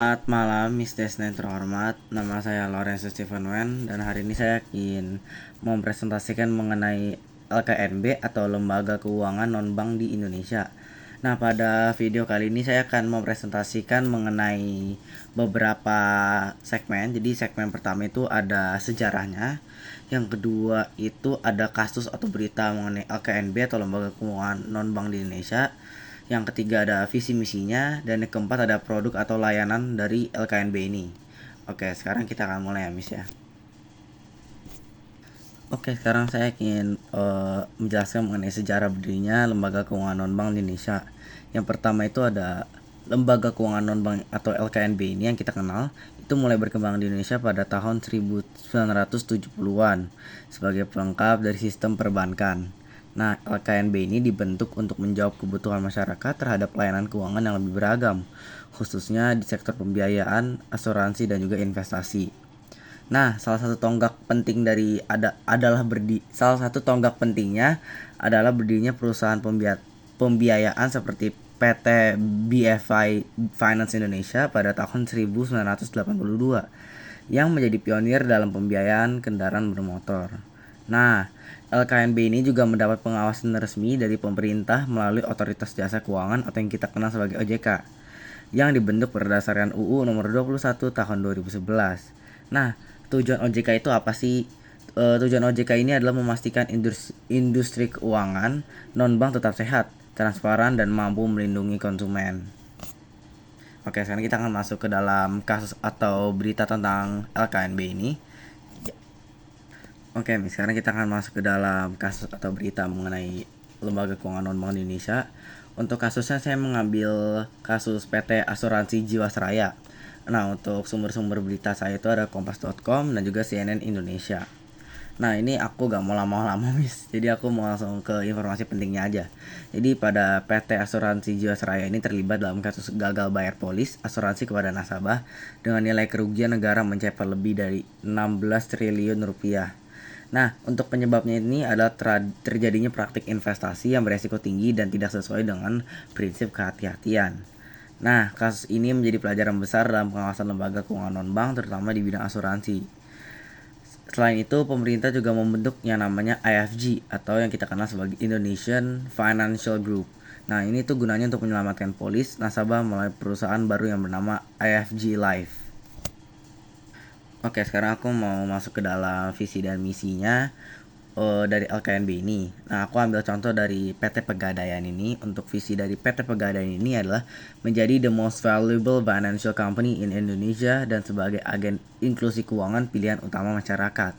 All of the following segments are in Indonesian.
Selamat malam, Miss Desnen terhormat. Nama saya Lorenzo Stephen Wen dan hari ini saya ingin mempresentasikan mengenai LKNB atau Lembaga Keuangan Non-Bank di Indonesia. Nah, pada video kali ini saya akan mempresentasikan mengenai beberapa segmen. Jadi segmen pertama itu ada sejarahnya. Yang kedua itu ada kasus atau berita mengenai LKNB atau Lembaga Keuangan Non-Bank di Indonesia. Yang ketiga ada visi misinya, dan yang keempat ada produk atau layanan dari LKNB ini. Oke, sekarang kita akan mulai ya, Miss ya. Oke, sekarang saya ingin menjelaskan mengenai sejarah berdirinya Lembaga Keuangan Non-Bank di Indonesia. Yang pertama itu ada Lembaga Keuangan Non-Bank atau LKNB ini yang kita kenal itu mulai berkembang di Indonesia pada tahun 1970-an sebagai pelengkap dari sistem perbankan. Nah, LKNB ini dibentuk untuk menjawab kebutuhan masyarakat terhadap layanan keuangan yang lebih beragam, khususnya di sektor pembiayaan, asuransi, dan juga investasi. Nah, salah satu tonggak pentingnya adalah berdirinya perusahaan pembiayaan seperti PT BFI Finance Indonesia pada tahun 1982 yang menjadi pionir dalam pembiayaan kendaraan bermotor. Nah, LKNB ini juga mendapat pengawasan resmi dari pemerintah melalui Otoritas Jasa Keuangan atau yang kita kenal sebagai OJK yang dibentuk berdasarkan UU nomor 21 tahun 2011. Nah, tujuan OJK itu apa sih? Tujuan OJK ini adalah memastikan industri keuangan non-bank tetap sehat, transparan, dan mampu melindungi konsumen. Oke, sekarang kita akan masuk ke dalam kasus atau berita tentang LKNB ini. Oke, sekarang kita akan masuk ke dalam kasus atau berita mengenai Lembaga Keuangan Non-Bank di Indonesia. Untuk kasusnya saya mengambil kasus PT Asuransi Jiwasraya. Nah, untuk sumber-sumber berita saya itu ada kompas.com dan juga CNN Indonesia. Nah, ini aku gak mau lama-lama, Miss. Jadi aku mau langsung ke informasi pentingnya aja. Jadi pada PT Asuransi Jiwasraya ini terlibat dalam kasus gagal bayar polis asuransi kepada nasabah dengan nilai kerugian negara mencapai lebih dari 16 triliun rupiah. Nah, untuk penyebabnya ini adalah terjadinya praktik investasi yang beresiko tinggi dan tidak sesuai dengan prinsip kehati-hatian. Nah, kasus ini menjadi pelajaran besar dalam pengawasan lembaga keuangan non-bank, terutama di bidang asuransi. Selain itu, pemerintah juga membentuk yang namanya IFG atau yang kita kenal sebagai Indonesian Financial Group. Nah, ini tuh gunanya untuk menyelamatkan polis nasabah melalui perusahaan baru yang bernama IFG Life. Oke, sekarang aku mau masuk ke dalam visi dan misinya dari LKNB ini. Nah, aku ambil contoh dari PT Pegadaian ini. Untuk visi dari PT Pegadaian ini adalah menjadi the most valuable financial company in Indonesia dan sebagai agen inklusi keuangan pilihan utama masyarakat.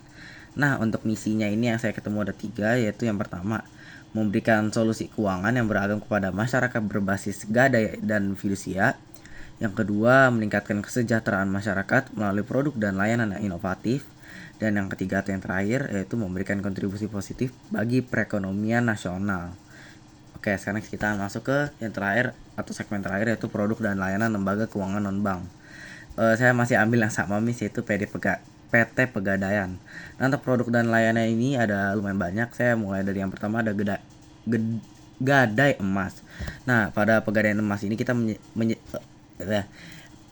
Nah, untuk misinya ini yang saya ketemu ada 3, yaitu yang pertama, memberikan solusi keuangan yang beragam kepada masyarakat berbasis gadai dan fidusia. Yang kedua, meningkatkan kesejahteraan masyarakat melalui produk dan layanan yang inovatif. Dan yang ketiga atau yang terakhir yaitu memberikan kontribusi positif bagi perekonomian nasional. Oke, sekarang kita masuk ke yang terakhir atau segmen terakhir yaitu produk dan layanan lembaga keuangan non-bank. Saya masih ambil yang sama, Miss, yaitu PT Pegadaian. Nah, untuk produk dan layanan ini ada lumayan banyak. Saya mulai dari yang pertama ada gadai emas. Nah, pada Pegadaian emas ini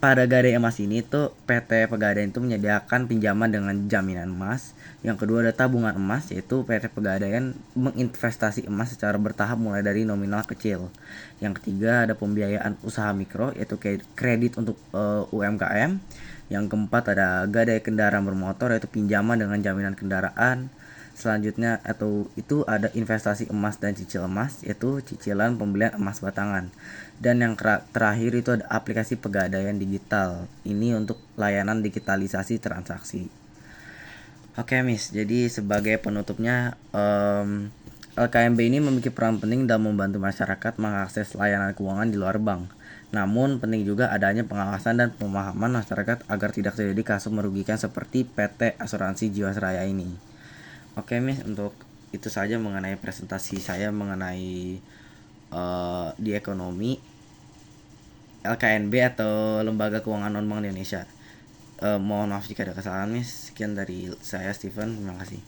pada Gadai Emas ini tuh PT Pegadaian itu menyediakan pinjaman dengan jaminan emas. Yang kedua ada tabungan emas, yaitu PT Pegadaian menginvestasi emas secara bertahap mulai dari nominal kecil. Yang ketiga ada pembiayaan usaha mikro, yaitu kredit untuk UMKM. Yang keempat ada Gadai Kendaraan Bermotor, yaitu pinjaman dengan jaminan kendaraan. Selanjutnya itu ada investasi emas dan cicil emas, yaitu cicilan pembelian emas batangan. Dan yang terakhir itu ada aplikasi Pegadaian digital. Ini untuk layanan digitalisasi transaksi. Oke, Miss, jadi sebagai penutupnya, LKMB ini memiliki peran penting dalam membantu masyarakat mengakses layanan keuangan di luar bank. Namun penting juga adanya pengawasan dan pemahaman masyarakat agar tidak terjadi kasus merugikan seperti PT Asuransi Jiwasraya ini. Oke, Miss, untuk itu saja mengenai presentasi saya mengenai di ekonomi LKNB atau Lembaga Keuangan Non-Bank di Indonesia. Mohon maaf jika ada kesalahan, Miss. Sekian dari saya, Steven. Terima kasih.